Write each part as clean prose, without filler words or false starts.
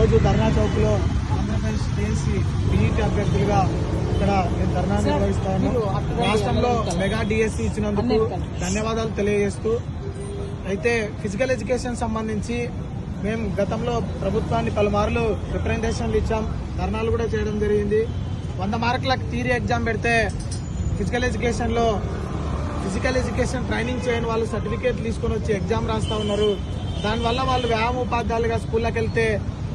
ఈరోజు ధర్నా చౌక్లో Andhra Pradesh TSC PET అభ్యర్థులుగా ఇక్కడ నేను ధర్నా నిర్వహిస్తా ఉన్నాను. రాష్ట్రంలో మెగా డిఎస్సీ ఇచ్చినందుకు ధన్యవాదాలు తెలియజేస్తూ, అయితే ఫిజికల్ ఎడ్యుకేషన్ సంబంధించి మేము గతంలో ప్రభుత్వాన్ని పలుమార్లు రిప్రజెంటేషన్లు ఇచ్చాం, ధర్నాలు కూడా చేయడం జరిగింది. 100 మార్కులకు థియరీ ఎగ్జామ్ పెడితే ఫిజికల్ ఎడ్యుకేషన్ ట్రైనింగ్ చేయని వాళ్ళు సర్టిఫికేట్లు తీసుకొని వచ్చి ఎగ్జామ్ రాస్తా ఉన్నారు. దానివల్ల వాళ్ళు వ్యాయామ ఉపాధ్యాయులుగా స్కూళ్ళకి వెళ్తే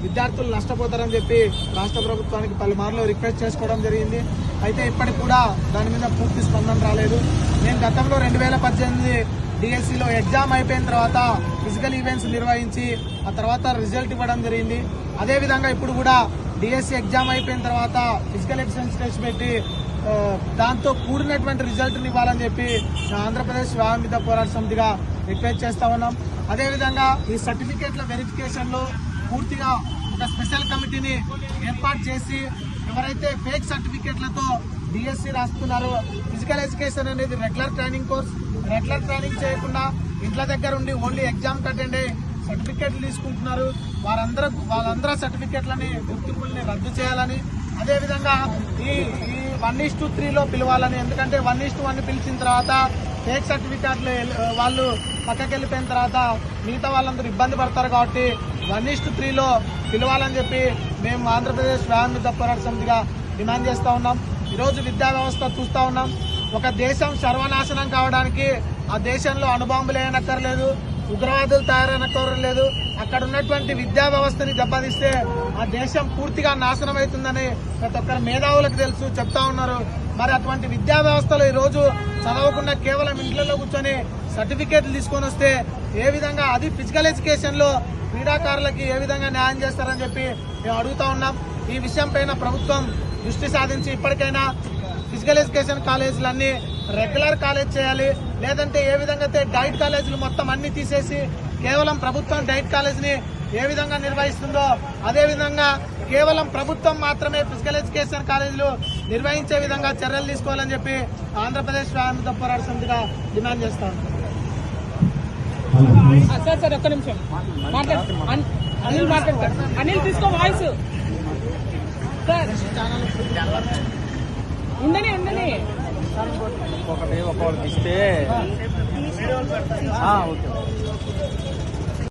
విద్యార్థులు నష్టపోతారని చెప్పి రాష్ట్ర ప్రభుత్వానికి పలుమార్లు రిక్వెస్ట్ చేసుకోవడం జరిగింది. అయితే ఇప్పటికి కూడా దాని మీద పూర్తి స్పందన రాలేదు. నేను గతంలో 2018 డిఎస్సిలో ఎగ్జామ్ అయిపోయిన తర్వాత ఫిజికల్ ఈవెంట్స్ నిర్వహించి ఆ తర్వాత రిజల్ట్ ఇవ్వడం జరిగింది. అదేవిధంగా ఇప్పుడు కూడా డిఎస్సి ఎగ్జామ్ అయిపోయిన తర్వాత ఫిజికల్ ఎక్సలెన్స్ టెస్ట్ పెట్టి దాంతో కూడినటువంటి రిజల్ట్ని ఇవ్వాలని చెప్పి ఆంధ్రప్రదేశ్ వ్యాయామ పోరాట సమితిగా రిక్వెస్ట్ చేస్తా ఉన్నాం. అదేవిధంగా ఈ సర్టిఫికేట్ల వెరిఫికేషన్లో పూర్తిగా ఒక స్పెషల్ కమిటీని ఏర్పాటు చేసి ఎవరైతే ఫేక్ సర్టిఫికేట్లతో డిఎస్సి రాస్తున్నారో, ఫిజికల్ ఎడ్యుకేషన్ అనేది regular training course, regular training చేయకుండా ఇంట్ల దగ్గర ఉండి ఓన్లీ ఎగ్జామ్ అటెండ్ అయ్యి సర్టిఫికేట్లు తీసుకుంటున్నారు. వాళ్ళందరూ సర్టిఫికేట్లని గుర్తింపుల్ని రద్దు చేయాలని, అదేవిధంగా ఈ 1:3లో పిలవాలని. ఎందుకంటే 1:1 పిలిచిన తర్వాత ఫేక్ సర్టిఫికేట్లు వాళ్ళు పక్కకి వెళ్ళిపోయిన తర్వాత మిగతా వాళ్ళందరూ ఇబ్బంది పడతారు. కాబట్టి 1:3లో పిలవాలని చెప్పి మేము ఆంధ్రప్రదేశ్ వ్యాయామ పోరాట సమితిగా డిమాండ్ చేస్తూ ఉన్నాం. ఈరోజు విద్యా వ్యవస్థ చూస్తూ ఉన్నాం. ఒక దేశం సర్వనాశనం కావడానికి ఆ దేశంలో అణుబాంబులు వేయనక్కర్లేదు, ఉగ్రవాదులు తయారైనక్కర్లేదు. అక్కడ ఉన్నటువంటి విద్యా వ్యవస్థని దెబ్బతీస్తే ఆ దేశం పూర్తిగా నాశనం అవుతుందని ప్రతి ఒక్కరు మేధావులకు తెలుసు, చెప్తా ఉన్నారు. మరి అటువంటి విద్యా వ్యవస్థలో ఈరోజు చదవకుండా కేవలం ఇంట్లో కూర్చొని సర్టిఫికేట్లు తీసుకొని వస్తే ఏ విధంగా, అది ఫిజికల్ ఎడ్యుకేషన్లో క్రీడాకారులకి ఏ విధంగా న్యాయం చేస్తారని చెప్పి మేము అడుగుతా ఉన్నాం. ఈ విషయం పైన ప్రభుత్వం దృష్టి సాధించి ఇప్పటికైనా ఫిజికల్ ఎడ్యుకేషన్ కాలేజీలన్నీ రెగ్యులర్ కాలేజ్ చేయాలి. లేదంటే ఏ విధంగా అయితే డైట్ కాలేజీలు మొత్తం అన్ని తీసేసి కేవలం ప్రభుత్వం డైట్ కాలేజీని ఏ విధంగా నిర్వహిస్తుందో అదే విధంగా కేవలం ప్రభుత్వం మాత్రమే ఫిజికల్ ఎడ్యుకేషన్ కాలేజీలు నిర్వహించే విధంగా చర్యలు తీసుకోవాలని చెప్పి ఆంధ్రప్రదేశ్ వ్యాయామ పోరాట సమితిగా డిమాండ్ చేస్తాం. సార్ ఒక్క నిమిషం అనిల్ మాట్లాడతారు. అనిల్ తీసుకో వాయిస్. సార్ ఉండని ఒకటి ఇస్తే ఓకే.